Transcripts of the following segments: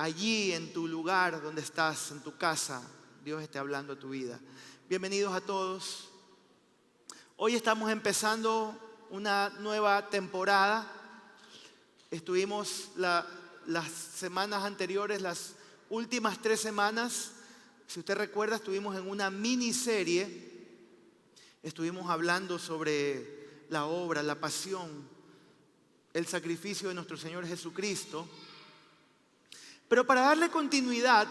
allí en tu lugar donde estás, en tu casa, Dios esté hablando a tu vida. Bienvenidos a todos. Hoy estamos empezando una nueva temporada. Estuvimos las semanas anteriores, las últimas 3 semanas, si usted recuerda, estuvimos en una miniserie. Estuvimos hablando sobre la obra, la pasión, el sacrificio de nuestro Señor Jesucristo. Pero para darle continuidad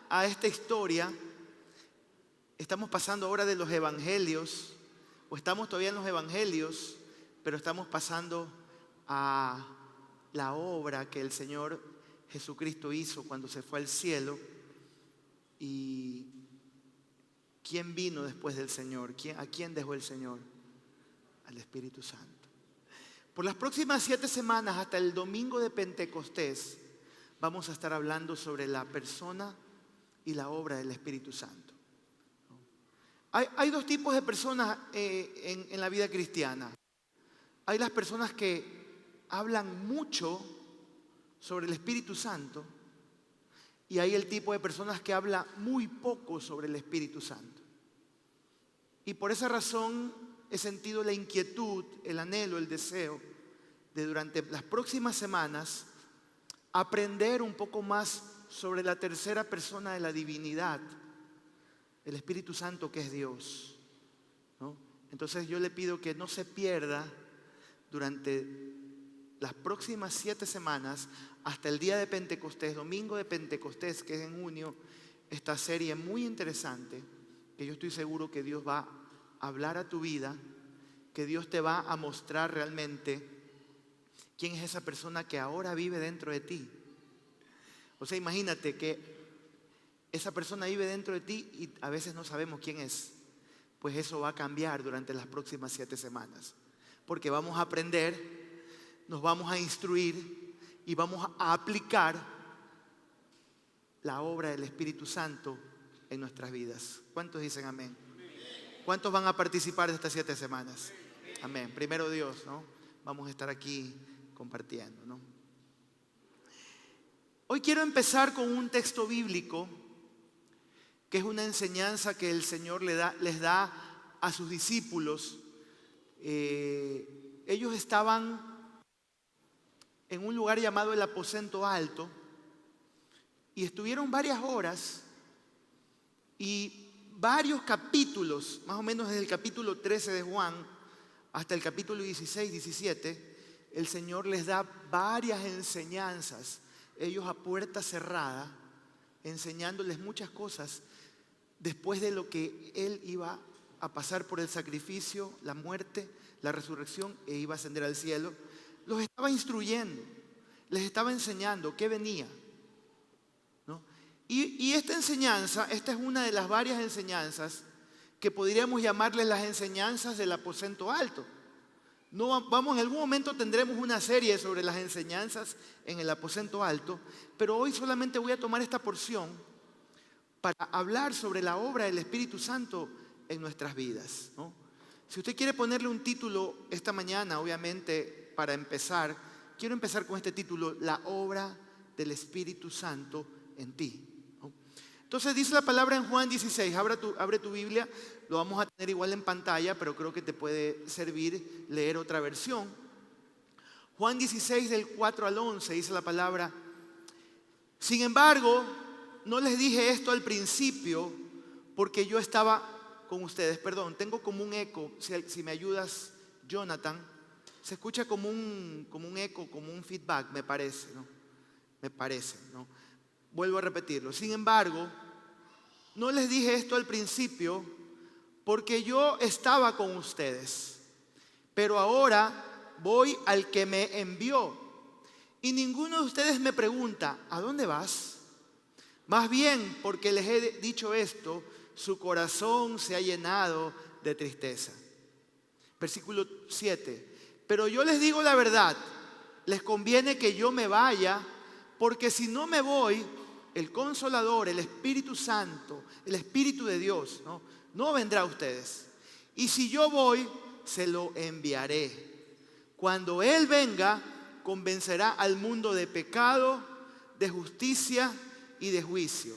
a esta historia, estamos pasando ahora de los evangelios, o estamos todavía en los evangelios, pero estamos pasando a la obra que el Señor Jesucristo hizo cuando se fue al cielo. ¿Y quién vino después del Señor? ¿A quién dejó el Señor? Al Espíritu Santo. Por las próximas 7 semanas, hasta el domingo de Pentecostés, vamos a estar hablando sobre la persona y la obra del Espíritu Santo. Hay 2 tipos de personas en la vida cristiana. Hay las personas que hablan mucho sobre el Espíritu Santo y hay el tipo de personas que habla muy poco sobre el Espíritu Santo. Y por esa razón he sentido la inquietud, el anhelo, el deseo de durante las próximas semanas aprender un poco más sobre la tercera persona de la divinidad, el Espíritu Santo, que es Dios, ¿no? Entonces yo le pido que no se pierda durante las próximas 7 semanas hasta el día de Pentecostés, domingo de Pentecostés, que es en junio, esta serie muy interesante que yo estoy seguro que Dios va a hablar a tu vida, que Dios te va a mostrar realmente quién es esa persona que ahora vive dentro de ti. O sea, imagínate que esa persona vive dentro de ti y a veces no sabemos quién es. Pues eso va a cambiar durante las próximas 7 semanas. Porque vamos a aprender, nos vamos a instruir y vamos a aplicar la obra del Espíritu Santo en nuestras vidas. ¿Cuántos dicen amén? ¿Cuántos van a participar de estas 7 semanas? Amén. Primero Dios, ¿no? Vamos a estar aquí compartiendo, ¿no? Hoy quiero empezar con un texto bíblico que es una enseñanza que el Señor les da a sus discípulos. Ellos estaban en un lugar llamado el aposento alto y estuvieron varias horas y varios capítulos, más o menos desde el capítulo 13 de Juan hasta el capítulo 16, 17, el Señor les da varias enseñanzas, ellos a puerta cerrada, enseñándoles muchas cosas después de lo que Él iba a pasar por el sacrificio, la muerte, la resurrección e iba a ascender al cielo. Los estaba instruyendo, les estaba enseñando qué venía, ¿no? Y esta enseñanza, esta es una de las varias enseñanzas que podríamos llamarles las enseñanzas del aposento alto. No, en algún momento tendremos una serie sobre las enseñanzas en el aposento alto, pero hoy solamente voy a tomar esta porción para hablar sobre la obra del Espíritu Santo en nuestras vidas, ¿no? Si usted quiere ponerle un título esta mañana, obviamente para empezar, quiero empezar con este título: la obra del Espíritu Santo en ti, ¿no? Entonces dice la palabra en Juan 16, abre tu Biblia, lo vamos a tener igual en pantalla, pero creo que te puede servir leer otra versión. Juan 16 del 4 al 11 dice la palabra: sin embargo, no les dije esto al principio porque yo estaba con ustedes. Perdón, tengo como un eco, si me ayudas, Jonathan. Se escucha como un eco, como un feedback, me parece, ¿no? Me parece, ¿no? Vuelvo a repetirlo. Sin embargo, no les dije esto al principio porque yo estaba con ustedes. Pero ahora voy al que me envió. Y ninguno de ustedes me pregunta: ¿a dónde vas? Más bien, porque les he dicho esto, su corazón se ha llenado de tristeza. Versículo 7. Pero yo les digo la verdad, les conviene que yo me vaya, porque si no me voy, el Consolador, el Espíritu Santo, el Espíritu de Dios, no vendrá a ustedes. Y si yo voy, se lo enviaré. Cuando Él venga, convencerá al mundo de pecado, de justicia y de juicio.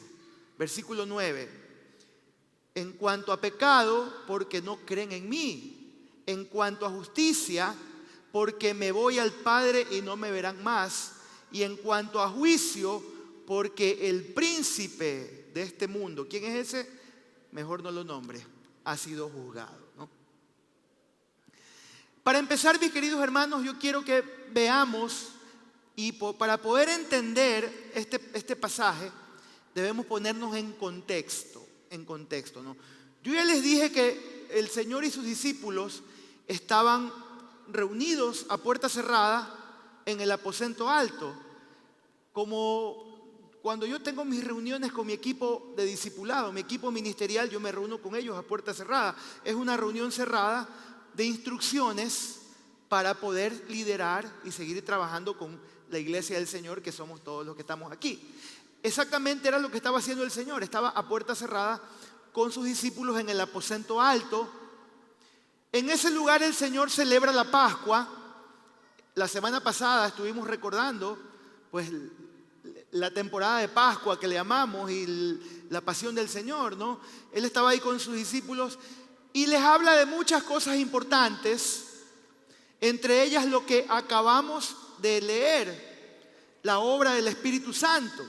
Versículo 9. En cuanto a pecado, porque no creen en mí. En cuanto a justicia, porque me voy al Padre y no me verán más. Y en cuanto a juicio, porque el príncipe de este mundo, ¿quién es ese? Mejor no lo nombre, ha sido juzgado, ¿no? Para empezar, mis queridos hermanos, yo quiero que veamos, y para poder entender este pasaje, debemos ponernos en contexto, ¿no? Yo ya les dije que el Señor y sus discípulos estaban reunidos a puerta cerrada en el aposento alto, como cuando yo tengo mis reuniones con mi equipo de discipulado, mi equipo ministerial, yo me reúno con ellos a puerta cerrada. Es una reunión cerrada de instrucciones para poder liderar y seguir trabajando con la iglesia del Señor, que somos todos los que estamos aquí. Exactamente era lo que estaba haciendo el Señor. Estaba a puerta cerrada con sus discípulos en el aposento alto. En ese lugar el Señor celebra la Pascua. La semana pasada estuvimos recordando pues la temporada de Pascua que le llamamos y la pasión del Señor, ¿no? Él estaba ahí con sus discípulos y les habla de muchas cosas importantes, entre ellas lo que acabamos de leer, la obra del Espíritu Santo.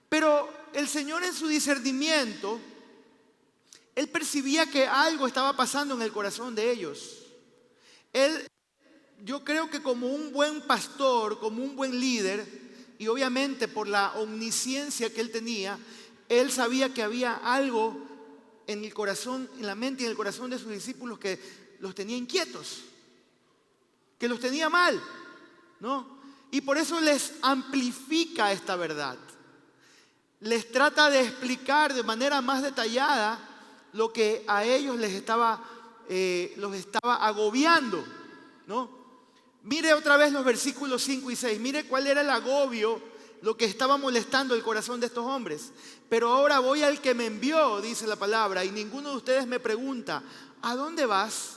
Pero el Señor, en su discernimiento, Él percibía que algo estaba pasando en el corazón de ellos. Yo creo que como un buen pastor, como un buen líder, y obviamente por la omnisciencia que Él tenía, Él sabía que había algo en el corazón, en la mente y en el corazón de sus discípulos que los tenía inquietos, que los tenía mal, ¿no? Y por eso les amplifica esta verdad. Les trata de explicar de manera más detallada lo que a ellos los estaba agobiando, ¿no? Mire otra vez los versículos 5 y 6. Mire cuál era el agobio, lo que estaba molestando el corazón de estos hombres. Pero ahora voy al que me envió, dice la palabra, y ninguno de ustedes me pregunta, ¿a dónde vas?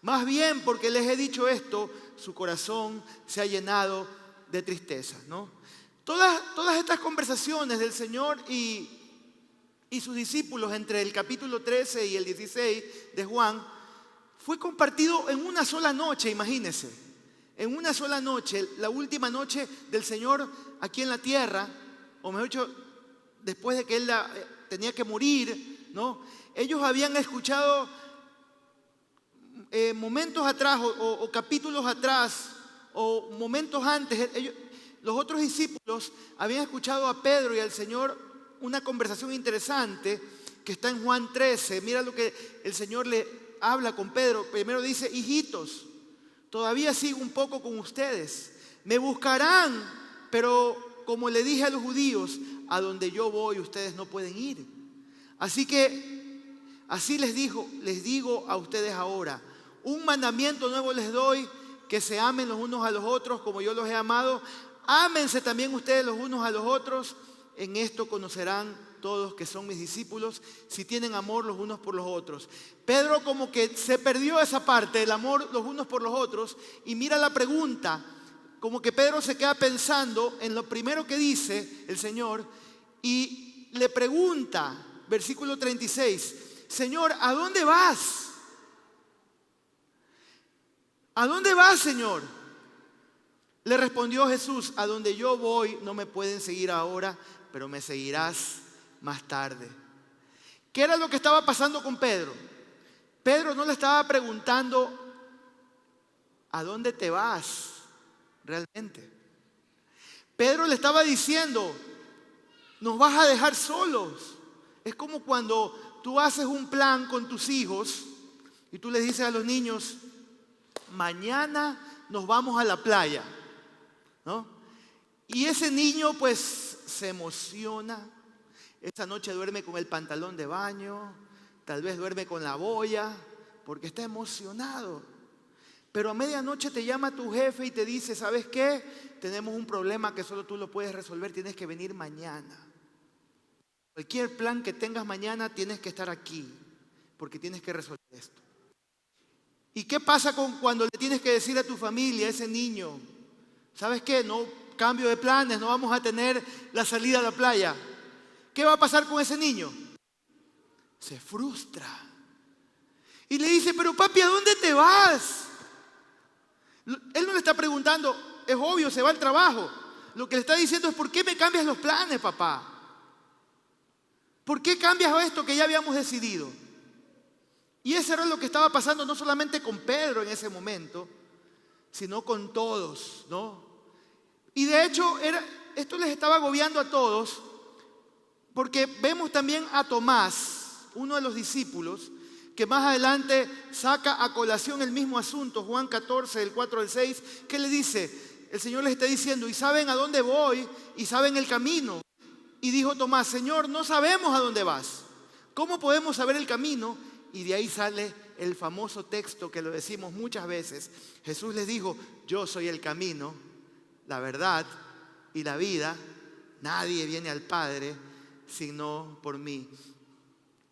Más bien, porque les he dicho esto, su corazón se ha llenado de tristeza, ¿no? Todas estas conversaciones del Señor y sus discípulos entre el capítulo 13 y el 16 de Juan fue compartido en una sola noche, imagínense. En una sola noche, la última noche del Señor aquí en la tierra, o mejor dicho, después de que Él tenía que morir, ¿no? Ellos habían escuchado momentos atrás o capítulos atrás o momentos antes, los otros discípulos habían escuchado a Pedro y al Señor una conversación interesante que está en Juan 13. Mira lo que el Señor le habla con Pedro. Primero dice, hijitos, todavía sigo un poco con ustedes. Me buscarán, pero como le dije a los judíos, a donde yo voy ustedes no pueden ir. Así que, así les digo a ustedes ahora, un mandamiento nuevo les doy, que se amen los unos a los otros como yo los he amado. Ámense también ustedes los unos a los otros. En esto conocerán todos que son mis discípulos, si tienen amor los unos por los otros. Pedro como que se perdió esa parte, el amor los unos por los otros, y mira la pregunta, como que Pedro se queda pensando en lo primero que dice el Señor, y le pregunta, versículo 36, Señor, ¿a dónde vas? ¿A dónde vas, Señor? Le respondió Jesús, a donde yo voy no me pueden seguir ahora, pero me seguirás más tarde. ¿Qué era lo que estaba pasando con Pedro? Pedro no le estaba preguntando, ¿a dónde te vas realmente? Pedro le estaba diciendo, nos vas a dejar solos. Es como cuando tú haces un plan con tus hijos y tú les dices a los niños, mañana nos vamos a la playa, ¿no? Y ese niño pues se emociona. Esta noche duerme con el pantalón de baño, tal vez duerme con la boya, porque está emocionado. Pero a medianoche te llama tu jefe y te dice, ¿sabes qué? Tenemos un problema que solo tú lo puedes resolver, tienes que venir mañana. Cualquier plan que tengas mañana tienes que estar aquí, porque tienes que resolver esto. ¿Y qué pasa cuando le tienes que decir a tu familia, a ese niño, ¿sabes qué? No, cambio de planes, no vamos a tener la salida a la playa. ¿Qué va a pasar con ese niño? Se frustra. Y le dice, pero papi, ¿a dónde te vas? Él no le está preguntando, es obvio, se va al trabajo. Lo que le está diciendo es, ¿por qué me cambias los planes, papá? ¿Por qué cambias esto que ya habíamos decidido? Y eso era lo que estaba pasando no solamente con Pedro en ese momento, sino con todos, ¿no? Y de hecho, esto les estaba agobiando a todos, porque vemos también a Tomás, uno de los discípulos, que más adelante saca a colación el mismo asunto, Juan 14, del 4 al 6, que le dice, el Señor les está diciendo, y saben a dónde voy, y saben el camino. Y dijo Tomás, Señor, no sabemos a dónde vas. ¿Cómo podemos saber el camino? Y de ahí sale el famoso texto que lo decimos muchas veces. Jesús les dijo, yo soy el camino, la verdad y la vida. Nadie viene al Padre sino por mí.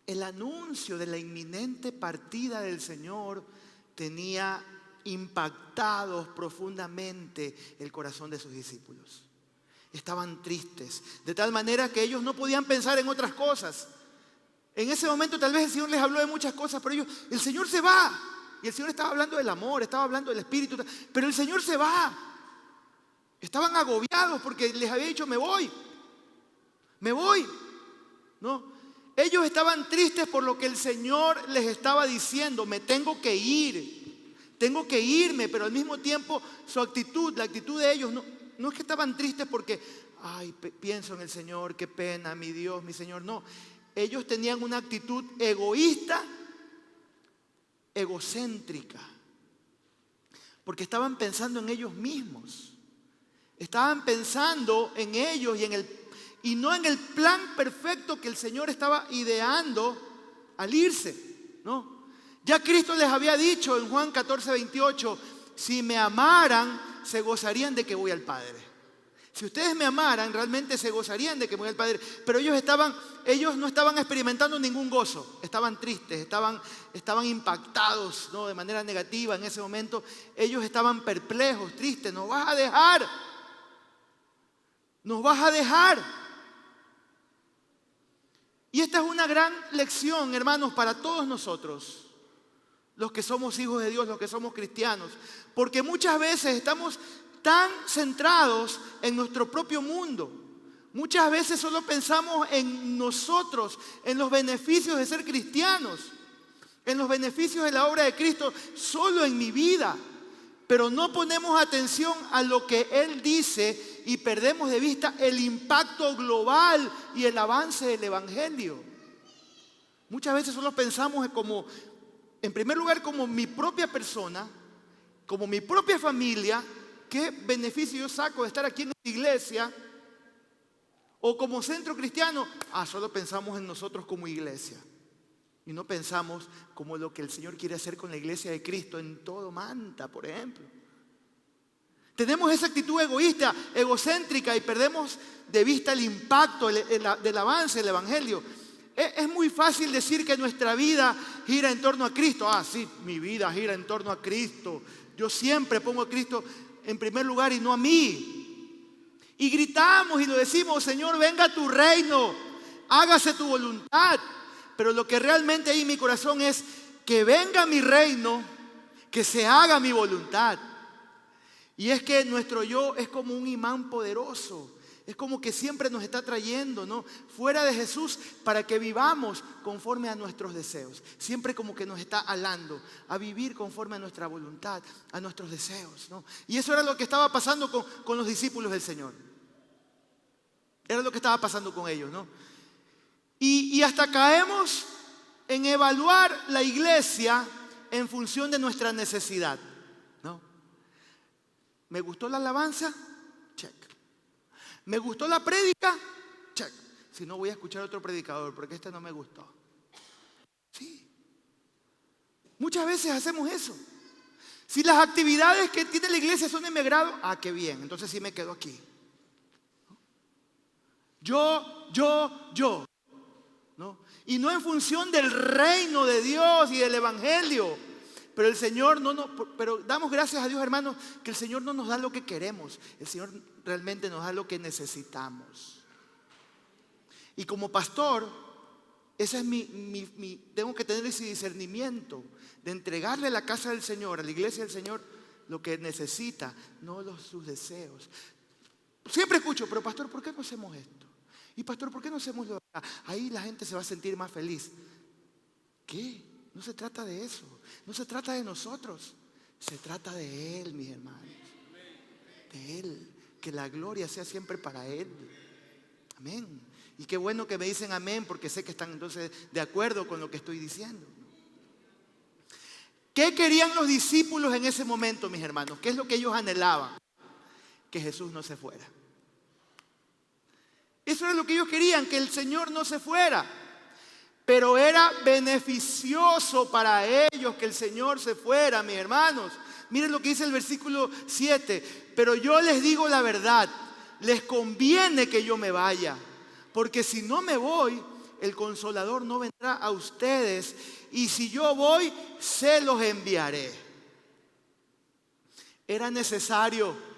El anuncio de la inminente partida del Señor tenía impactados profundamente el corazón de sus discípulos. Estaban tristes, de tal manera que ellos no podían pensar en otras cosas. En ese momento tal vez el Señor les habló de muchas cosas, pero ellos, el Señor se va. Y el Señor estaba hablando del amor, estaba hablando del Espíritu, pero el Señor se va. Estaban agobiados porque les había dicho, me voy, ¿no? Ellos estaban tristes por lo que el Señor les estaba diciendo, me tengo que irme, pero al mismo tiempo su actitud, la actitud de ellos, no es que estaban tristes porque, ay, pienso en el Señor, qué pena, mi Dios, mi Señor, no. Ellos tenían una actitud egoísta, egocéntrica, porque estaban pensando en ellos mismos. Estaban pensando en ellos y no en el plan perfecto que el Señor estaba ideando al irse, ¿no? Ya Cristo les había dicho en Juan 14, 28, si me amaran, se gozarían de que voy al Padre. Si ustedes me amaran, realmente se gozarían de que voy al Padre. Pero ellos no estaban experimentando ningún gozo. Estaban tristes, estaban impactados, ¿no? De manera negativa en ese momento. Ellos estaban perplejos, tristes. Nos vas a dejar. Y esta es una gran lección, hermanos, para todos nosotros, los que somos hijos de Dios, los que somos cristianos. Porque muchas veces estamos tan centrados en nuestro propio mundo. Muchas veces solo pensamos en nosotros, en los beneficios de ser cristianos, en los beneficios de la obra de Cristo, solo en mi vida. Pero no ponemos atención a lo que Él dice y perdemos de vista el impacto global y el avance del Evangelio. Muchas veces solo pensamos en primer lugar, como mi propia persona, como mi propia familia. ¿Qué beneficio yo saco de estar aquí en la iglesia? O como centro cristiano, solo pensamos en nosotros como iglesia. Y no pensamos como lo que el Señor quiere hacer con la iglesia de Cristo en todo Manta, por ejemplo. Tenemos esa actitud egoísta, egocéntrica, y perdemos de vista el impacto del avance del Evangelio. Es muy fácil decir que nuestra vida gira en torno a Cristo. Sí, mi vida gira en torno a Cristo. Yo siempre pongo a Cristo en primer lugar y no a mí. Y gritamos y lo decimos, Señor, venga tu reino, hágase tu voluntad. Pero lo que realmente hay en mi corazón es que venga mi reino, que se haga mi voluntad. Y es que nuestro yo es como un imán poderoso. Es como que siempre nos está trayendo, ¿no?, fuera de Jesús para que vivamos conforme a nuestros deseos. Siempre como que nos está alando a vivir conforme a nuestra voluntad, a nuestros deseos, ¿no? Y eso era lo que estaba pasando con los discípulos del Señor. Era lo que estaba pasando con ellos, ¿no? Y hasta caemos en evaluar la iglesia en función de nuestra necesidad, ¿no? ¿Me gustó la alabanza? Check. ¿Me gustó la prédica? Check. Si no, voy a escuchar a otro predicador porque este no me gustó. Sí. Muchas veces hacemos eso. Si las actividades que tiene la iglesia son de mi agrado, qué bien, entonces sí me quedo aquí. Yo, ¿no? Y no en función del reino de Dios y del Evangelio. Pero el Señor pero damos gracias a Dios, hermanos, que el Señor no nos da lo que queremos. El Señor realmente nos da lo que necesitamos. Y como pastor, ese es tengo que tener ese discernimiento de entregarle a la casa del Señor, a la iglesia del Señor, lo que necesita, no sus deseos. Siempre escucho, pero pastor, ¿por qué no hacemos esto? Y pastor, ¿por qué no hacemos lo de acá? Ahí la gente se va a sentir más feliz. ¿Qué? No se trata de eso. No se trata de nosotros. Se trata de Él, mis hermanos. De Él. Que la gloria sea siempre para Él. Amén. Y qué bueno que me dicen amén, porque sé que están entonces de acuerdo con lo que estoy diciendo. ¿Qué querían los discípulos en ese momento, mis hermanos? ¿Qué es lo que ellos anhelaban? Que Jesús no se fuera. Eso era lo que ellos querían, que el Señor no se fuera. Pero era beneficioso para ellos que el Señor se fuera, mis hermanos. Miren lo que dice el versículo 7. Pero yo les digo la verdad, les conviene que yo me vaya. Porque si no me voy, el Consolador no vendrá a ustedes. Y si yo voy, se los enviaré. Era necesario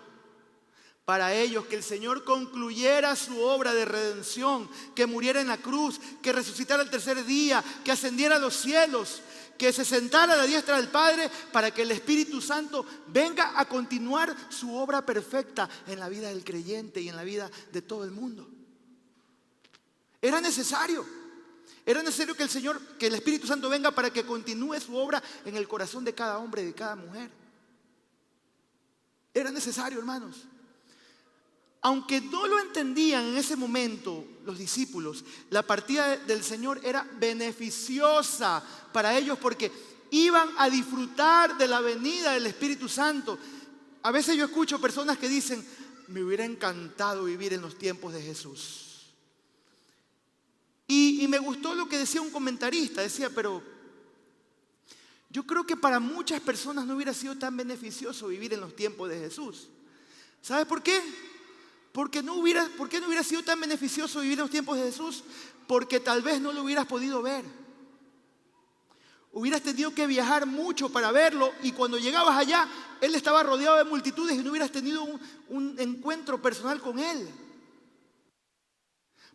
para ellos que el Señor concluyera su obra de redención, que muriera en la cruz, que resucitara el tercer día, que ascendiera a los cielos, que se sentara a la diestra del Padre para que el Espíritu Santo venga a continuar su obra perfecta en la vida del creyente y en la vida de todo el mundo. Era necesario que el Espíritu Santo venga para que continúe su obra en el corazón de cada hombre y de cada mujer. Era necesario, hermanos. Aunque no lo entendían en ese momento los discípulos, la partida del Señor era beneficiosa para ellos porque iban a disfrutar de la venida del Espíritu Santo. A veces yo escucho personas que dicen, me hubiera encantado vivir en los tiempos de Jesús. Y me gustó lo que decía un comentarista, decía, pero yo creo que para muchas personas no hubiera sido tan beneficioso vivir en los tiempos de Jesús. ¿Sabes por qué? ¿Por qué no hubiera sido tan beneficioso vivir en los tiempos de Jesús? Porque tal vez no lo hubieras podido ver. Hubieras tenido que viajar mucho para verlo y cuando llegabas allá, Él estaba rodeado de multitudes y no hubieras tenido un encuentro personal con Él.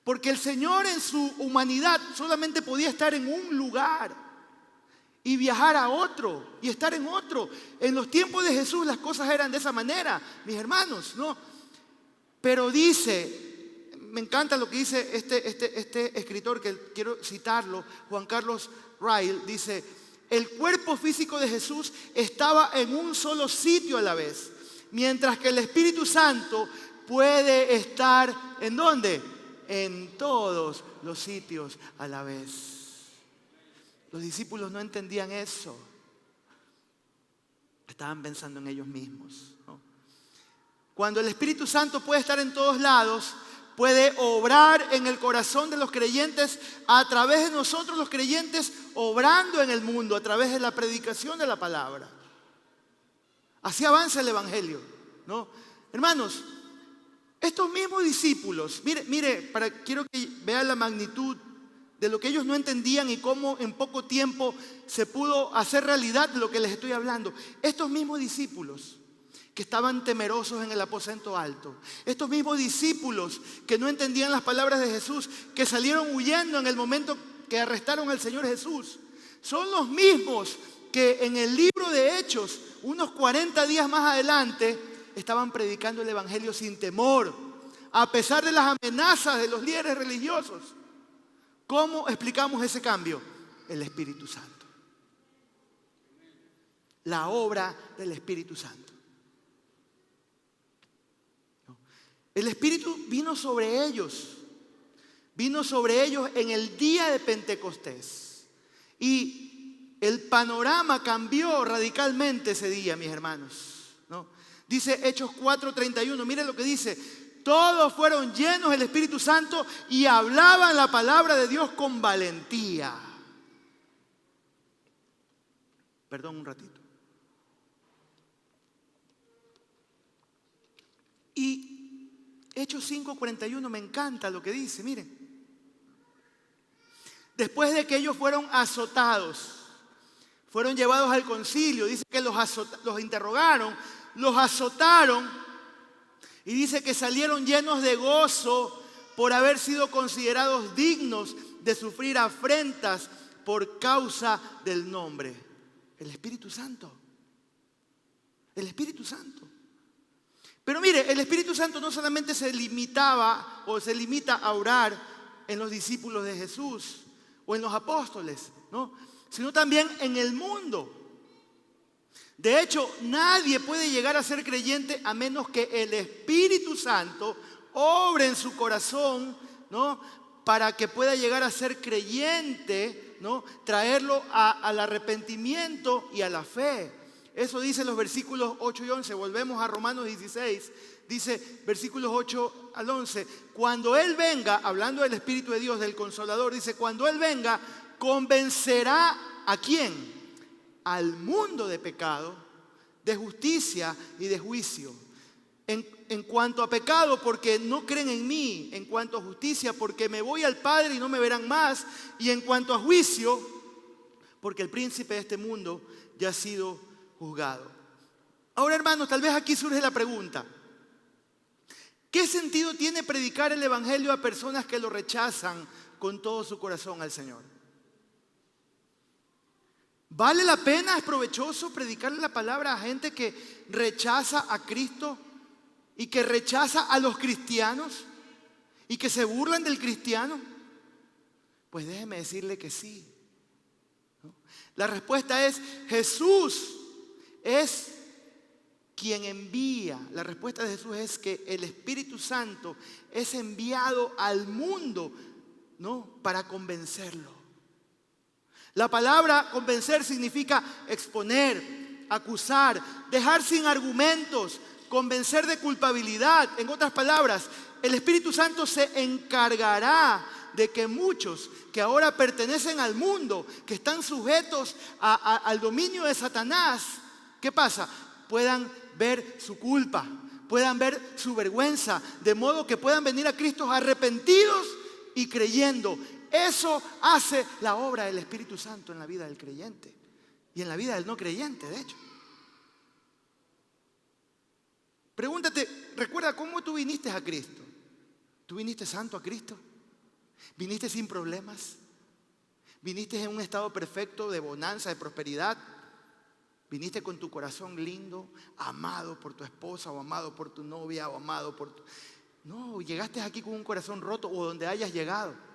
Porque el Señor en su humanidad solamente podía estar en un lugar y viajar a otro y estar en otro. En los tiempos de Jesús las cosas eran de esa manera, mis hermanos, ¿no? Pero dice, me encanta lo que dice este escritor, que quiero citarlo, Juan Carlos Ryle, dice, el cuerpo físico de Jesús estaba en un solo sitio a la vez, mientras que el Espíritu Santo puede estar, ¿en dónde? En todos los sitios a la vez. Los discípulos no entendían eso. Estaban pensando en ellos mismos, ¿no? Cuando el Espíritu Santo puede estar en todos lados, puede obrar en el corazón de los creyentes a través de nosotros los creyentes, obrando en el mundo a través de la predicación de la palabra. Así avanza el Evangelio, ¿no? Hermanos, estos mismos discípulos, mire, quiero que vean la magnitud de lo que ellos no entendían y cómo en poco tiempo se pudo hacer realidad de lo que les estoy hablando. Estos mismos discípulos que estaban temerosos en el aposento alto, estos mismos discípulos que no entendían las palabras de Jesús, que salieron huyendo en el momento que arrestaron al Señor Jesús, son los mismos que en el libro de Hechos, unos 40 días más adelante, estaban predicando el Evangelio sin temor, a pesar de las amenazas de los líderes religiosos. ¿Cómo explicamos ese cambio? El Espíritu Santo. La obra del Espíritu Santo. El Espíritu vino sobre ellos en el día de Pentecostés. Y el panorama cambió radicalmente ese día, mis hermanos, ¿no? Dice Hechos 4:31, miren lo que dice. Todos fueron llenos del Espíritu Santo y hablaban la palabra de Dios con valentía. Perdón un ratito. Y Hechos 5:41, me encanta lo que dice, miren. Después de que ellos fueron azotados, Fueron llevados al concilio. Dice que los interrogaron, los azotaron y dice que salieron llenos de gozo por haber sido considerados dignos de sufrir afrentas por causa del nombre. El Espíritu Santo. El Espíritu Santo. Pero mire, el Espíritu Santo no solamente se limitaba o se limita a orar en los discípulos de Jesús o en los apóstoles, ¿no? Sino también en el mundo. De hecho, nadie puede llegar a ser creyente a menos que el Espíritu Santo obre en su corazón, ¿no? Para que pueda llegar a ser creyente, ¿no? Traerlo al arrepentimiento y a la fe. Eso dice los versículos 8 y 11. Volvemos a Romanos 16. Dice versículos 8 al 11. Cuando Él venga, hablando del Espíritu de Dios, del Consolador, dice, cuando Él venga, convencerá ¿a quién? Al mundo de pecado, de justicia y de juicio. En cuanto a pecado, porque no creen en mí. En cuanto a justicia, porque me voy al Padre y no me verán más. Y en cuanto a juicio, porque el príncipe de este mundo ya ha sido juzgado. Ahora, hermanos, tal vez aquí surge la pregunta: ¿qué sentido tiene predicar el evangelio a personas que lo rechazan con todo su corazón al Señor? ¿Vale la pena? ¿Es provechoso predicarle la palabra a gente que rechaza a Cristo y que rechaza a los cristianos y que se burlan del cristiano? Pues déjeme decirle que sí, ¿no? La respuesta es: Jesús es quien envía. La respuesta de Jesús es que el Espíritu Santo es enviado al mundo, ¿no? Para convencerlo. La palabra convencer significa exponer, acusar, dejar sin argumentos, convencer de culpabilidad. En otras palabras, el Espíritu Santo se encargará de que muchos que ahora pertenecen al mundo, que están sujetos al dominio de Satanás, ¿qué pasa? Puedan ver su culpa, puedan ver su vergüenza, de modo que puedan venir a Cristo arrepentidos y creyendo. Eso hace la obra del Espíritu Santo en la vida del creyente y en la vida del no creyente, de hecho. Pregúntate, recuerda cómo tú viniste a Cristo. ¿Tú viniste santo a Cristo? ¿Viniste sin problemas? ¿Viniste en un estado perfecto de bonanza, de prosperidad? ¿Viniste con tu corazón lindo, amado por tu esposa o amado por tu novia o amado por tu... No, llegaste aquí con un corazón roto o donde hayas llegado.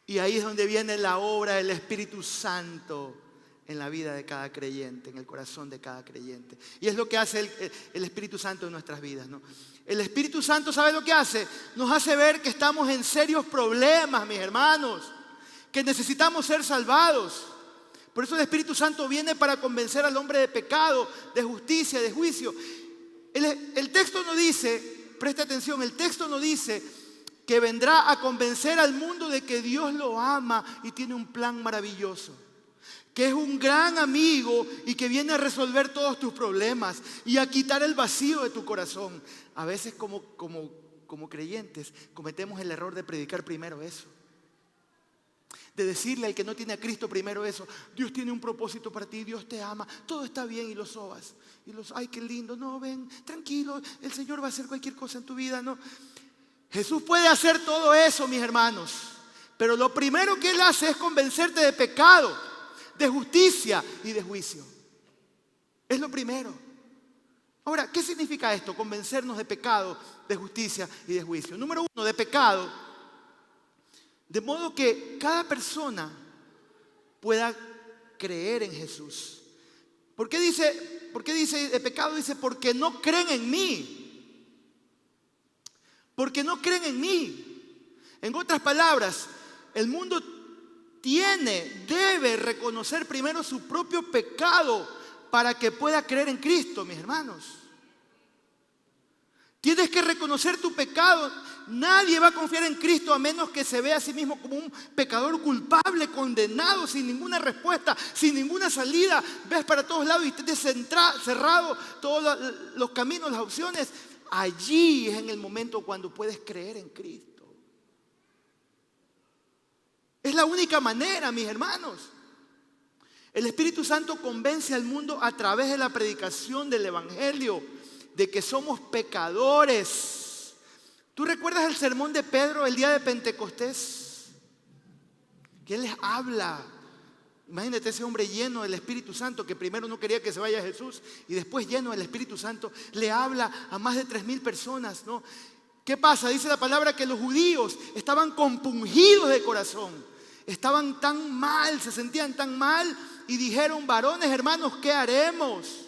Y ahí es donde viene la obra del Espíritu Santo en la vida de cada creyente, en el corazón de cada creyente. Y es lo que hace el Espíritu Santo en nuestras vidas, ¿no? El Espíritu Santo, ¿sabe lo que hace? Nos hace ver que estamos en serios problemas, mis hermanos, que necesitamos ser salvados. Por eso el Espíritu Santo viene para convencer al hombre de pecado, de justicia, de juicio. El texto no dice, preste atención, el texto no dice que vendrá a convencer al mundo de que Dios lo ama y tiene un plan maravilloso, que es un gran amigo y que viene a resolver todos tus problemas y a quitar el vacío de tu corazón. A veces como creyentes cometemos el error de predicar primero eso, de decirle al que no tiene a Cristo primero eso: Dios tiene un propósito para ti, Dios te ama, todo está bien, y lo sobas. Ay, qué lindo, no, ven, tranquilo, el Señor va a hacer cualquier cosa en tu vida, no. Jesús puede hacer todo eso, mis hermanos, pero lo primero que Él hace es convencerte de pecado, de justicia y de juicio. Es lo primero. Ahora, ¿qué significa esto? Convencernos de pecado, de justicia y de juicio. Número uno, de pecado. De modo que cada persona pueda creer en Jesús. ¿Por qué dice de pecado? Dice, porque no creen en mí. Porque no creen en mí. En otras palabras, el mundo debe reconocer primero su propio pecado para que pueda creer en Cristo, mis hermanos. Tienes que reconocer tu pecado. Nadie va a confiar en Cristo a menos que se vea a sí mismo como un pecador culpable, condenado, sin ninguna respuesta, sin ninguna salida. Ves para todos lados y estés cerrado todos los caminos, las opciones. Allí es en el momento cuando puedes creer en Cristo. Es la única manera, mis hermanos. El Espíritu Santo convence al mundo a través de la predicación del Evangelio de que somos pecadores. ¿Tú recuerdas el sermón de Pedro el día de Pentecostés? Que él les habla. Imagínate ese hombre lleno del Espíritu Santo que primero no quería que se vaya Jesús y después lleno del Espíritu Santo le habla a más de 3,000 personas, ¿no? ¿Qué pasa? Dice la palabra que los judíos estaban compungidos de corazón, estaban tan mal, se sentían tan mal y dijeron: varones, hermanos, ¿qué haremos?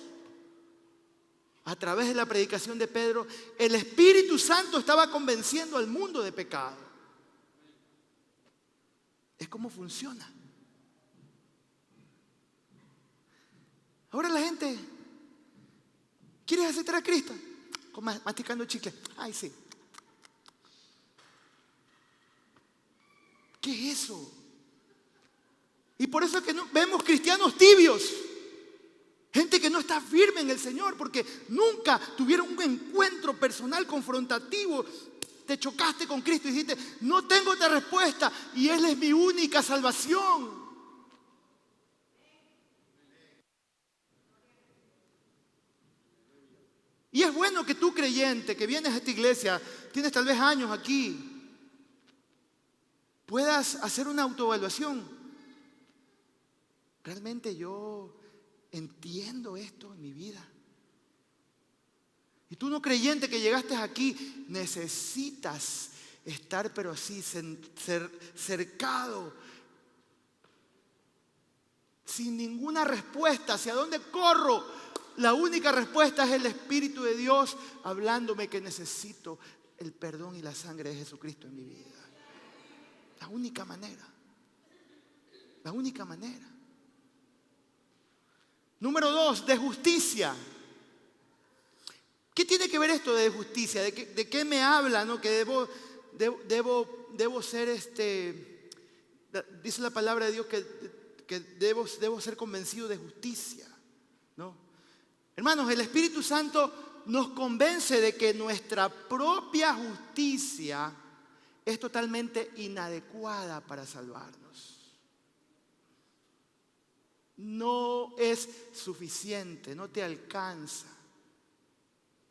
A través de la predicación de Pedro, el Espíritu Santo estaba convenciendo al mundo de pecado. Es como funciona. Ahora la gente, ¿quieres aceptar a Cristo? Como masticando chicle. Ay, sí. ¿Qué es eso? Y por eso es que vemos cristianos tibios. Gente que no está firme en el Señor porque nunca tuvieron un encuentro personal confrontativo. Te chocaste con Cristo y dijiste: no tengo otra respuesta y Él es mi única salvación. Y es bueno que tú, creyente, que vienes a esta iglesia, tienes tal vez años aquí, puedas hacer una autoevaluación. ¿Realmente yo entiendo esto en mi vida? Y tú, no creyente que llegaste aquí, necesitas estar pero así cercado, sin ninguna respuesta. ¿Hacia dónde corro? La única respuesta es el Espíritu de Dios hablándome que necesito el perdón y la sangre de Jesucristo en mi vida. La única manera. La única manera. Número 2, de justicia. ¿Qué tiene que ver esto de justicia? ¿De qué me habla, no? Que debo ser dice la palabra de Dios que debo ser convencido de justicia, ¿no? Hermanos, el Espíritu Santo nos convence de que nuestra propia justicia es totalmente inadecuada para salvarnos. No es suficiente, no te alcanza.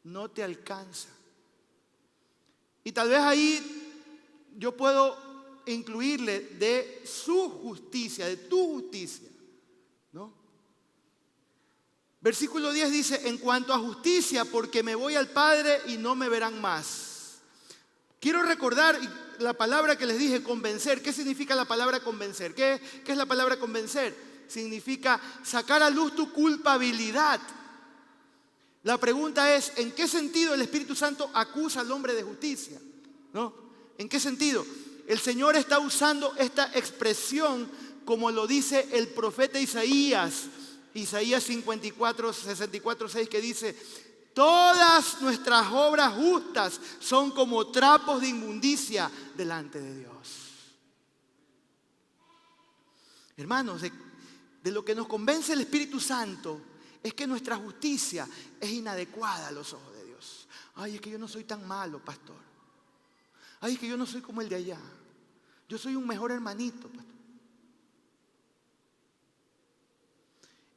No te alcanza. Y tal vez ahí yo puedo incluirle de su justicia, de tu justicia, ¿no? Versículo 10 dice: en cuanto a justicia, porque me voy al Padre y no me verán más. Quiero recordar la palabra que les dije, convencer. ¿Qué significa la palabra convencer? ¿Qué es la palabra convencer? Significa sacar a luz tu culpabilidad. La pregunta es: ¿en qué sentido el Espíritu Santo acusa al hombre de justicia? ¿No? ¿En qué sentido? El Señor está usando esta expresión como lo dice el profeta Isaías 54, 64, 6, que dice: todas nuestras obras justas son como trapos de inmundicia delante de Dios. Hermanos, de lo que nos convence el Espíritu Santo es que nuestra justicia es inadecuada a los ojos de Dios. Ay, es que yo no soy tan malo, pastor. Ay, es que yo no soy como el de allá. Yo soy un mejor hermanito, pastor.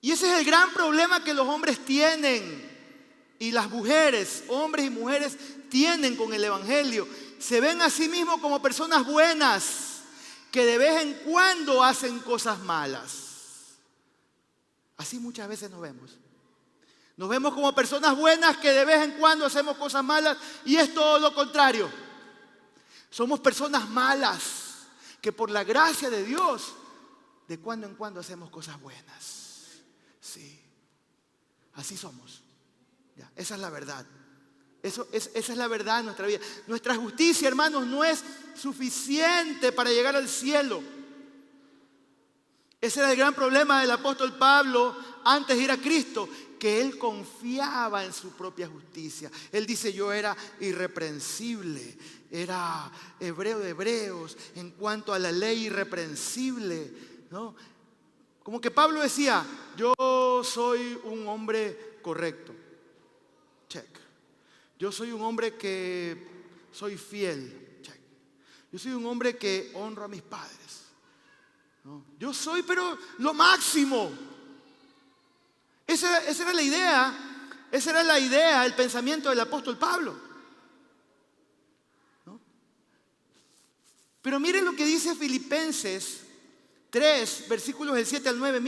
Y ese es el gran problema que los hombres tienen y las mujeres, hombres y mujeres, tienen con el Evangelio. Se ven a sí mismos como personas buenas que de vez en cuando hacen cosas malas. Así muchas veces nos vemos. Nos vemos como personas buenas que de vez en cuando hacemos cosas malas, y es todo lo contrario. Somos personas malas que por la gracia de Dios de cuando en cuando hacemos cosas buenas. Sí, así somos. Ya, esa es la verdad. Esa es la verdad en nuestra vida. Nuestra justicia, hermanos, no es suficiente para llegar al cielo. Ese era el gran problema del apóstol Pablo antes de ir a Cristo, que él confiaba en su propia justicia. Él dice: yo era irreprensible, era hebreo de hebreos, en cuanto a la ley irreprensible, ¿no? Como que Pablo decía: yo soy un hombre correcto. Check. Yo soy un hombre que soy fiel. Check. Yo soy un hombre que honro a mis padres. ¿no? Yo soy, pero lo máximo. Esa era la idea. Esa era la idea, el pensamiento del apóstol Pablo, ¿no? Pero mire lo que dice Filipenses 3, versículos del 7 al 9.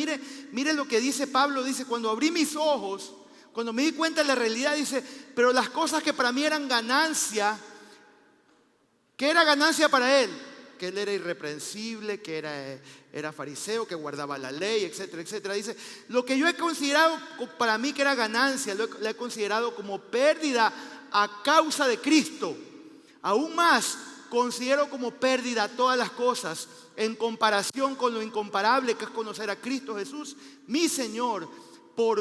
Mire lo que dice Pablo. Dice, cuando abrí mis ojos, cuando me di cuenta de la realidad, dice, pero las cosas que para mí eran ganancia, ¿qué era ganancia para él? Que él era irreprensible, que era fariseo, que guardaba la ley, etcétera, etcétera. Dice, lo que yo he considerado para mí que era ganancia, lo he considerado como pérdida a causa de Cristo. Aún más, considero como pérdida todas las cosas en comparación con lo incomparable que es conocer a Cristo Jesús, mi Señor. Por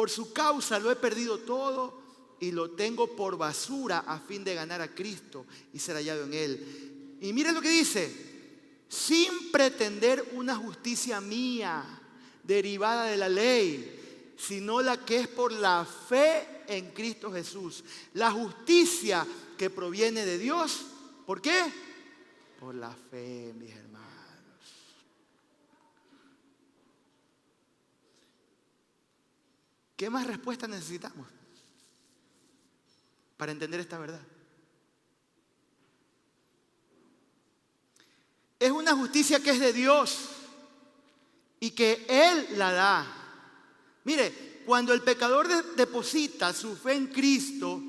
su causa lo he perdido todo y lo tengo por basura a fin de ganar a Cristo y ser hallado en Él. Y miren lo que dice: sin pretender una justicia mía derivada de la ley, sino la que es por la fe en Cristo Jesús. La justicia que proviene de Dios. ¿Por qué? Por la fe, mis hermanos. ¿Qué más respuesta necesitamos para entender esta verdad? Es una justicia que es de Dios y que Él la da. Mire, cuando el pecador deposita su fe en Cristo,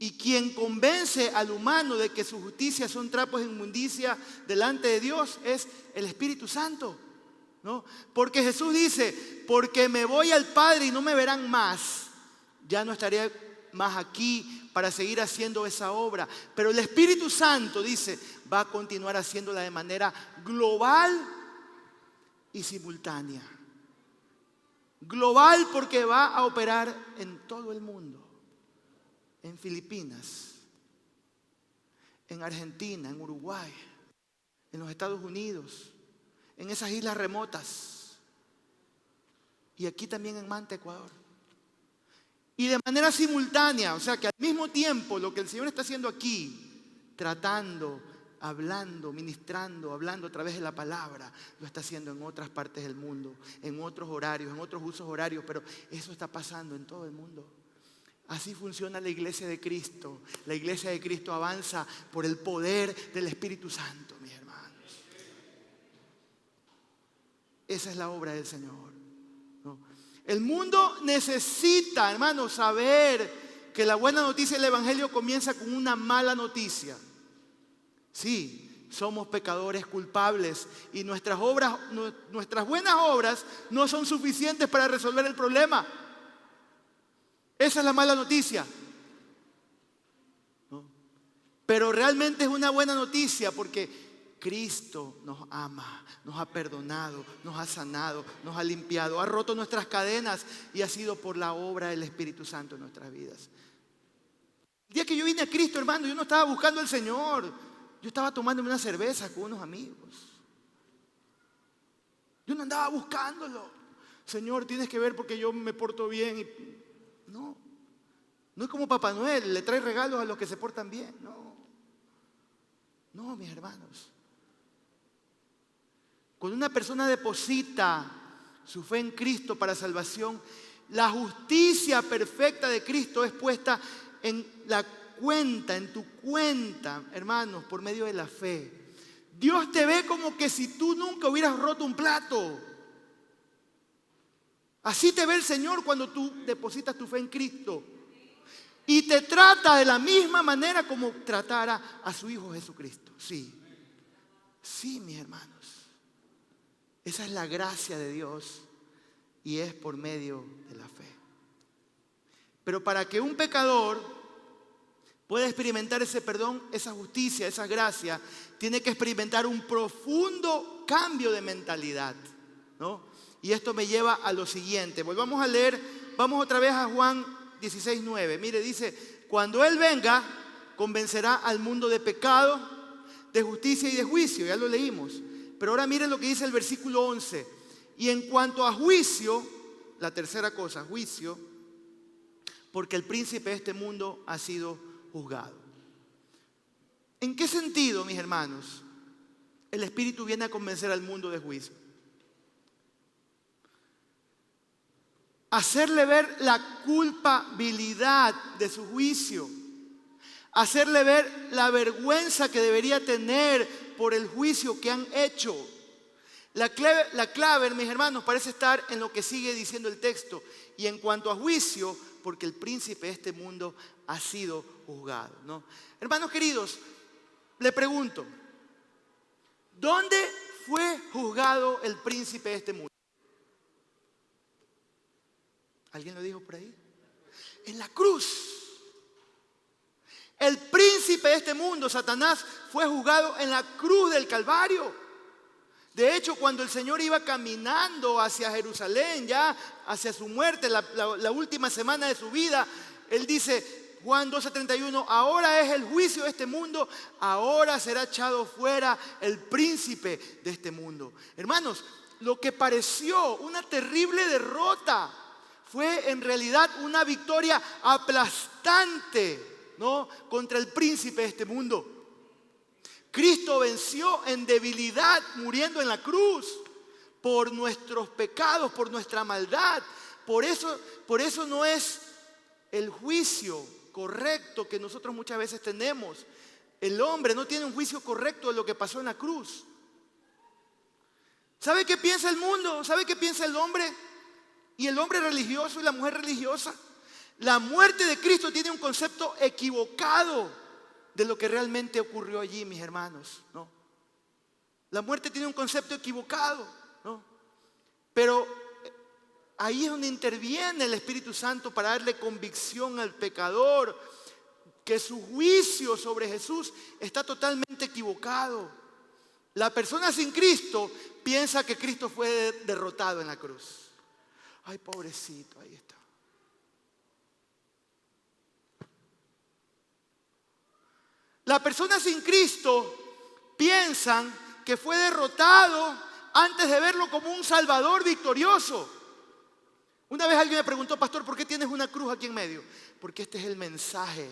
y quien convence al humano de que su justicia son trapos de inmundicia delante de Dios es el Espíritu Santo, ¿no? Porque Jesús dice, porque me voy al Padre y no me verán más, ya no estaré más aquí para seguir haciendo esa obra. Pero el Espíritu Santo, dice, va a continuar haciéndola de manera global y simultánea. Global porque va a operar en todo el mundo. En Filipinas, en Argentina, en Uruguay, en los Estados Unidos, en esas islas remotas y aquí también en Manta, Ecuador. Y de manera simultánea, o sea que al mismo tiempo lo que el Señor está haciendo aquí, tratando, hablando, ministrando, hablando a través de la palabra, lo está haciendo en otras partes del mundo, en otros horarios, en otros usos horarios, pero eso está pasando en todo el mundo. Así funciona la iglesia de Cristo. La iglesia de Cristo avanza por el poder del Espíritu Santo, mis hermanos. Esa es la obra del Señor, ¿no? El mundo necesita, hermanos, saber que la buena noticia del Evangelio comienza con una mala noticia. Sí, somos pecadores culpables y nuestras buenas obras no son suficientes para resolver el problema. Esa es la mala noticia, ¿no? Pero realmente es una buena noticia porque Cristo nos ama, nos ha perdonado, nos ha sanado, nos ha limpiado, ha roto nuestras cadenas y ha sido por la obra del Espíritu Santo en nuestras vidas. El día que yo vine a Cristo, hermano, yo no estaba buscando al Señor, yo estaba tomándome una cerveza con unos amigos. Yo no andaba buscándolo. Señor, tienes que ver porque yo me porto bien. No es como Papá Noel, le trae regalos a los que se portan bien. No, mis hermanos. Cuando una persona deposita su fe en Cristo para salvación, la justicia perfecta de Cristo es puesta en tu cuenta, hermanos, por medio de la fe. Dios te ve como que si tú nunca hubieras roto un plato. Así te ve el Señor cuando tú depositas tu fe en Cristo. Y te trata de la misma manera como tratara a su Hijo Jesucristo. Sí, mis hermanos. Esa es la gracia de Dios y es por medio de la fe. Pero para que un pecador pueda experimentar ese perdón, esa justicia, esa gracia, tiene que experimentar un profundo cambio de mentalidad, ¿no? Y esto me lleva a lo siguiente. Volvamos a leer, vamos otra vez a Juan 16:9. Mire, dice, cuando Él venga, convencerá al mundo de pecado, de justicia y de juicio. Ya lo leímos. Pero ahora miren lo que dice el versículo 11. Y en cuanto a juicio, la tercera cosa, juicio, porque el príncipe de este mundo ha sido juzgado. ¿En qué sentido, mis hermanos? El Espíritu viene a convencer al mundo de juicio. Hacerle ver la culpabilidad de su juicio. Hacerle ver la vergüenza que debería tener por el juicio que han hecho. La clave, mis hermanos, parece estar en lo que sigue diciendo el texto. Y en cuanto a juicio, porque el príncipe de este mundo ha sido juzgado, ¿no? Hermanos queridos, le pregunto, ¿dónde fue juzgado el príncipe de este mundo? ¿Alguien lo dijo por ahí? En la cruz. El príncipe de este mundo, Satanás, fue juzgado en la cruz del Calvario. De hecho, cuando el Señor iba caminando hacia Jerusalén, ya hacia su muerte, la última semana de su vida, Él dice, Juan 12:31, ahora es el juicio de este mundo, ahora será echado fuera el príncipe de este mundo. Hermanos, lo que pareció una terrible derrota fue en realidad una victoria aplastante, ¿no?, contra el príncipe de este mundo. Cristo venció en debilidad, muriendo en la cruz, por nuestros pecados, por nuestra maldad. Por eso no es el juicio correcto que nosotros muchas veces tenemos. El hombre no tiene un juicio correcto de lo que pasó en la cruz. ¿Sabe qué piensa el mundo? ¿Sabe qué piensa el hombre? Y el hombre religioso y la mujer religiosa. La muerte de Cristo tiene un concepto equivocado de lo que realmente ocurrió allí, mis hermanos, ¿no? La muerte tiene un concepto equivocado, ¿no? Pero ahí es donde interviene el Espíritu Santo para darle convicción al pecador que su juicio sobre Jesús está totalmente equivocado. La persona sin Cristo piensa que Cristo fue derrotado en la cruz. Ay, pobrecito, ahí está. La persona sin Cristo piensan que fue derrotado antes de verlo como un Salvador victorioso. Una vez alguien me preguntó, pastor, ¿por qué tienes una cruz aquí en medio? Porque este es el mensaje,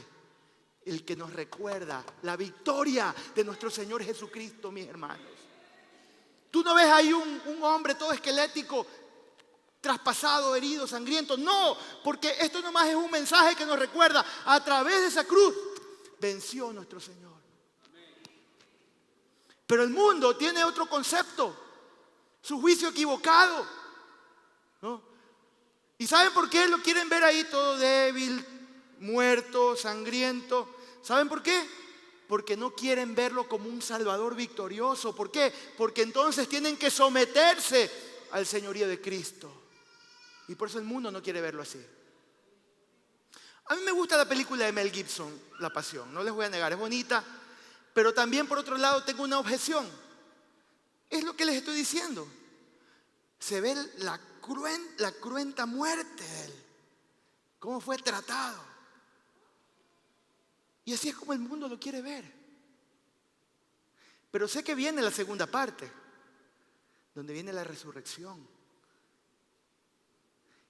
el que nos recuerda la victoria de nuestro Señor Jesucristo, mis hermanos. Tú no ves ahí un hombre todo esquelético, traspasado, herido, sangriento. No, porque esto nomás es un mensaje que nos recuerda, a través de esa cruz venció nuestro Señor. Pero el mundo tiene otro concepto, su juicio equivocado, ¿no? ¿Y saben por qué lo quieren ver ahí todo débil, muerto, sangriento? ¿Saben por qué? Porque no quieren verlo como un Salvador victorioso. ¿Por qué? Porque entonces tienen que someterse al señorío de Cristo. Y por eso el mundo no quiere verlo así. A mí me gusta la película de Mel Gibson, La Pasión, no les voy a negar, es bonita, pero también por otro lado tengo una objeción. Es lo que les estoy diciendo. Se ve la cruenta muerte de él, cómo fue tratado. Y así es como el mundo lo quiere ver. Pero sé que viene la segunda parte, donde viene la resurrección.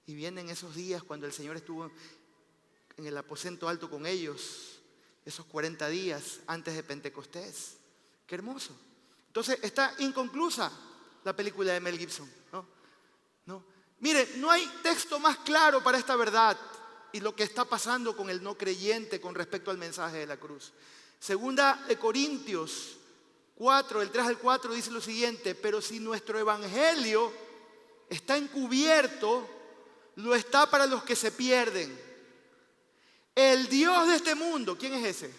Y vienen esos días cuando el Señor estuvo en el aposento alto con ellos, esos 40 días antes de Pentecostés. Qué hermoso. Entonces está inconclusa la película de Mel Gibson, ¿no? Mire, no hay texto más claro para esta verdad y lo que está pasando con el no creyente con respecto al mensaje de la cruz. Segunda de Corintios 4, del 3 al 4 dice lo siguiente: pero si nuestro evangelio está encubierto, lo está para los que se pierden. El Dios de este mundo, ¿quién es ese?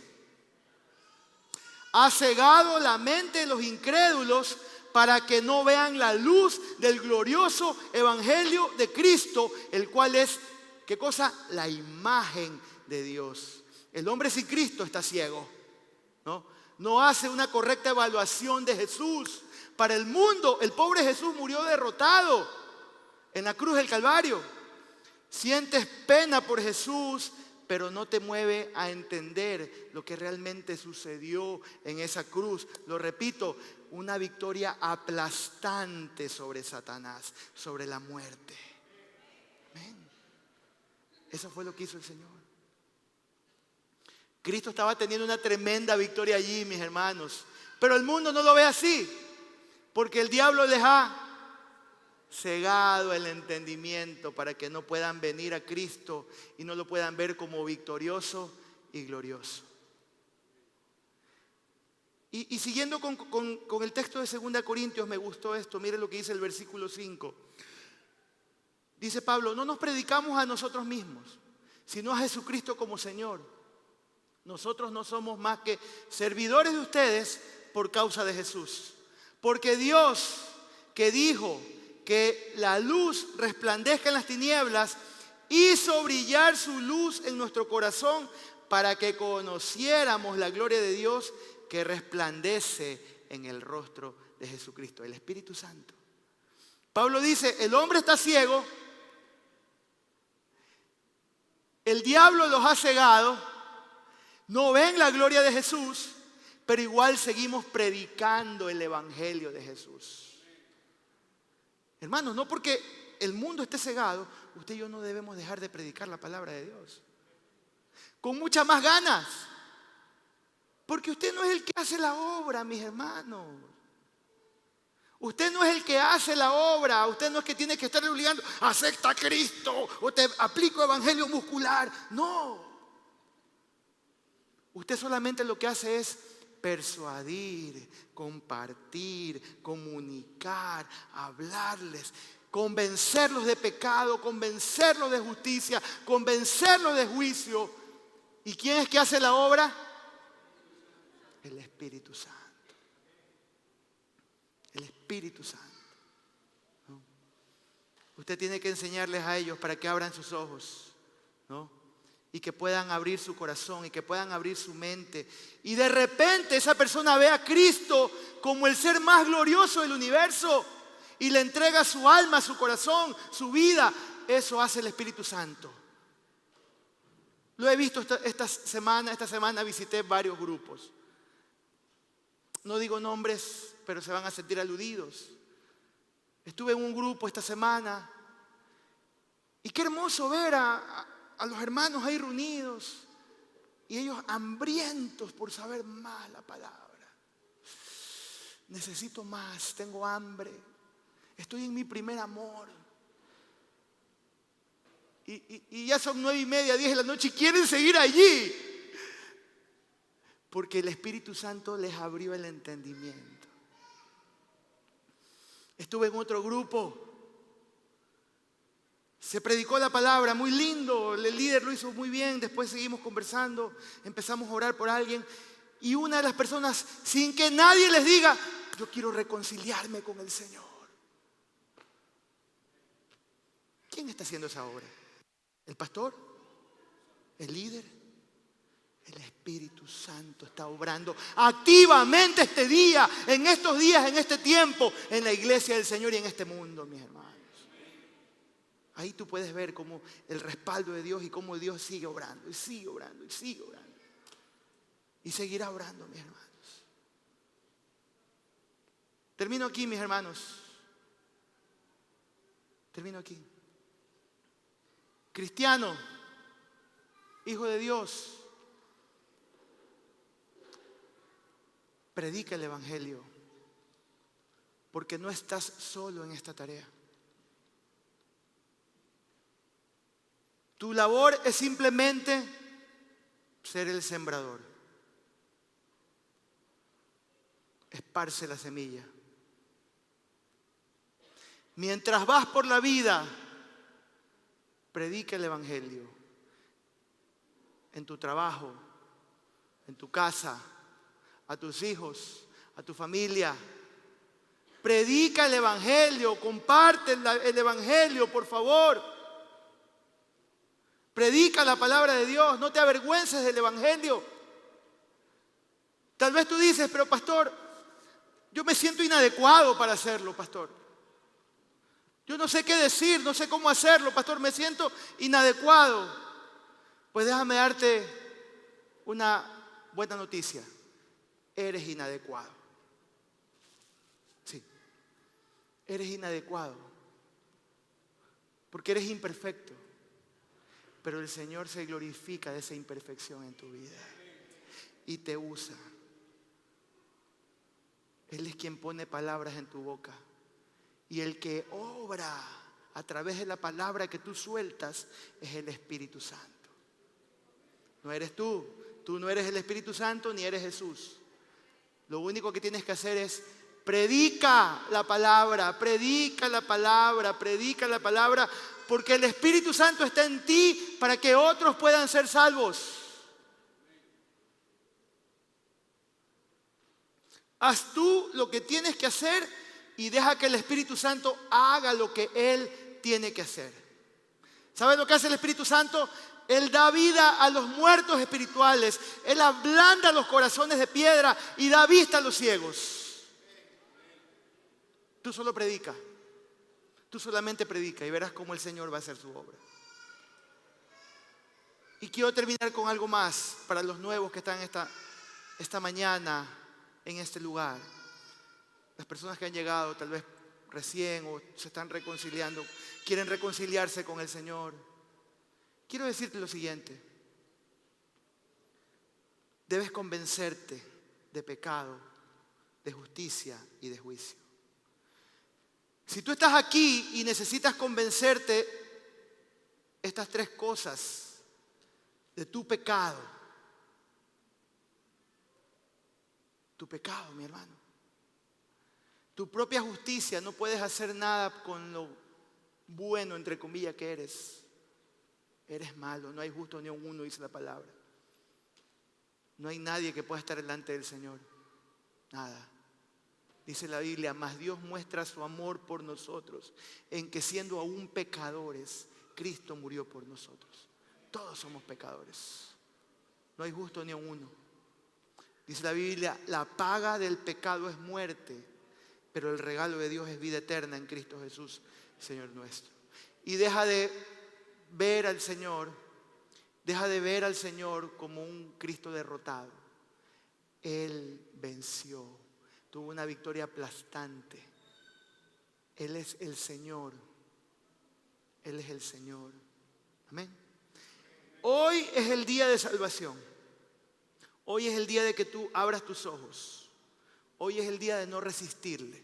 Ha cegado la mente de los incrédulos para que no vean la luz del glorioso evangelio de Cristo, el cual es, ¿qué cosa? La imagen de Dios. El hombre sin Cristo está ciego, ¿no? No hace una correcta evaluación de Jesús. Para el mundo, el pobre Jesús murió derrotado en la cruz del Calvario. Sientes pena por Jesús, pero no te mueve a entender lo que realmente sucedió en esa cruz. Lo repito, una victoria aplastante sobre Satanás, sobre la muerte. Amén. Eso fue lo que hizo el Señor. Cristo estaba teniendo una tremenda victoria allí, mis hermanos. Pero el mundo no lo ve así, porque el diablo les ha cegado el entendimiento para que no puedan venir a Cristo y no lo puedan ver como victorioso y glorioso. Y siguiendo con el texto de 2 Corintios, me gustó esto. Mire lo que dice el versículo 5. Dice Pablo: no nos predicamos a nosotros mismos, sino a Jesucristo como Señor. Nosotros no somos más que servidores de ustedes por causa de Jesús. Porque Dios, que dijo que la luz resplandezca en las tinieblas, hizo brillar su luz en nuestro corazón para que conociéramos la gloria de Dios que resplandece en el rostro de Jesucristo, el Espíritu Santo. Pablo dice: el hombre está ciego, el diablo los ha cegado, no ven la gloria de Jesús, pero igual seguimos predicando el Evangelio de Jesús. Hermanos, no porque el mundo esté cegado, usted y yo no debemos dejar de predicar la palabra de Dios. Con muchas más ganas. Porque usted no es el que hace la obra, mis hermanos. Usted no es el que hace la obra. Usted no es que tiene que estar obligando: acepta a Cristo o te aplico evangelio muscular. No. Usted solamente lo que hace es persuadir, compartir, comunicar, hablarles, convencerlos de pecado, convencerlos de justicia, convencerlos de juicio. ¿Y quién es que hace la obra? El Espíritu Santo. El Espíritu Santo. ¿No? Usted tiene que enseñarles a ellos para que abran sus ojos, ¿no? Y que puedan abrir su corazón y que puedan abrir su mente. Y de repente esa persona ve a Cristo como el ser más glorioso del universo y le entrega su alma, su corazón, su vida. Eso hace el Espíritu Santo. Lo he visto esta semana visité varios grupos. No digo nombres, pero se van a sentir aludidos. Estuve en un grupo esta semana y qué hermoso ver a los hermanos ahí reunidos y ellos hambrientos por saber más la palabra. Necesito más, tengo hambre, estoy en mi primer amor. Y ya son 9:30, 10 de la noche y quieren seguir allí. Porque el Espíritu Santo les abrió el entendimiento. Estuve en otro grupo. Se predicó la palabra, muy lindo. El líder lo hizo muy bien. Después seguimos conversando. Empezamos a orar por alguien. Y una de las personas, sin que nadie les diga: yo quiero reconciliarme con el Señor. ¿Quién está haciendo esa obra? ¿El pastor? ¿El líder? El Espíritu Santo está obrando activamente este día, en estos días, en este tiempo, en la iglesia del Señor y en este mundo, mis hermanos. Ahí tú puedes ver cómo el respaldo de Dios y cómo Dios sigue obrando y sigue obrando y sigue obrando. Y seguirá obrando, mis hermanos. Termino aquí, mis hermanos. Termino aquí. Cristiano, hijo de Dios, predica el Evangelio, porque no estás solo en esta tarea. Tu labor es simplemente ser el sembrador. Esparce la semilla. Mientras vas por la vida, predica el Evangelio. En tu trabajo, en tu casa, a tus hijos, a tu familia. Predica el Evangelio, comparte el Evangelio, por favor. Predica la palabra de Dios, no te avergüences del Evangelio. Tal vez tú dices: pero pastor, yo me siento inadecuado para hacerlo, pastor. Yo no sé qué decir, no sé cómo hacerlo, pastor, me siento inadecuado. Pues déjame darte una buena noticia. Eres inadecuado. Sí, eres inadecuado. Porque eres imperfecto. Pero el Señor se glorifica de esa imperfección en tu vida. Y te usa. Él es quien pone palabras en tu boca. Y el que obra a través de la palabra que tú sueltas es el Espíritu Santo. No eres tú. Tú no eres el Espíritu Santo ni eres Jesús. Lo único que tienes que hacer es predica la palabra, predica la palabra, predica la palabra, porque el Espíritu Santo está en ti para que otros puedan ser salvos. Haz tú lo que tienes que hacer y deja que el Espíritu Santo haga lo que Él tiene que hacer. ¿Sabes lo que hace el Espíritu Santo? Él da vida a los muertos espirituales. Él ablanda los corazones de piedra y da vista a los ciegos. Tú solo predica. Tú solamente predica y verás cómo el Señor va a hacer su obra. Y quiero terminar con algo más para los nuevos que están esta mañana en este lugar. Las personas que han llegado tal vez recién o se están reconciliando, quieren reconciliarse con el Señor. Quiero decirte lo siguiente. Debes convencerte de pecado, de justicia y de juicio. Si tú estás aquí y necesitas convencerte estas tres cosas de tu pecado, mi hermano, tu propia justicia, no puedes hacer nada con lo bueno, entre comillas, que eres. Eres malo, no hay justo ni un uno, dice la palabra. No hay nadie que pueda estar delante del Señor. Nada. Dice la Biblia, mas Dios muestra su amor por nosotros, en que siendo aún pecadores, Cristo murió por nosotros. Todos somos pecadores. No hay justo ni un uno. Dice la Biblia, la paga del pecado es muerte, pero el regalo de Dios es vida eterna en Cristo Jesús, Señor nuestro. Y deja de ver al Señor como un Cristo derrotado. Él venció, tuvo una victoria aplastante. Él es el Señor. Él es el Señor. Amén. Hoy es el día de salvación. Hoy es el día de que tú abras tus ojos. Hoy es el día de no resistirle.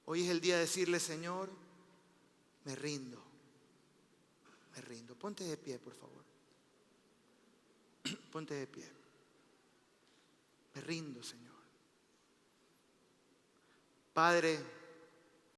Hoy es el día de decirle, Señor, me rindo. Me rindo. Ponte de pie, por favor. Ponte de pie. Me rindo, Señor. Padre,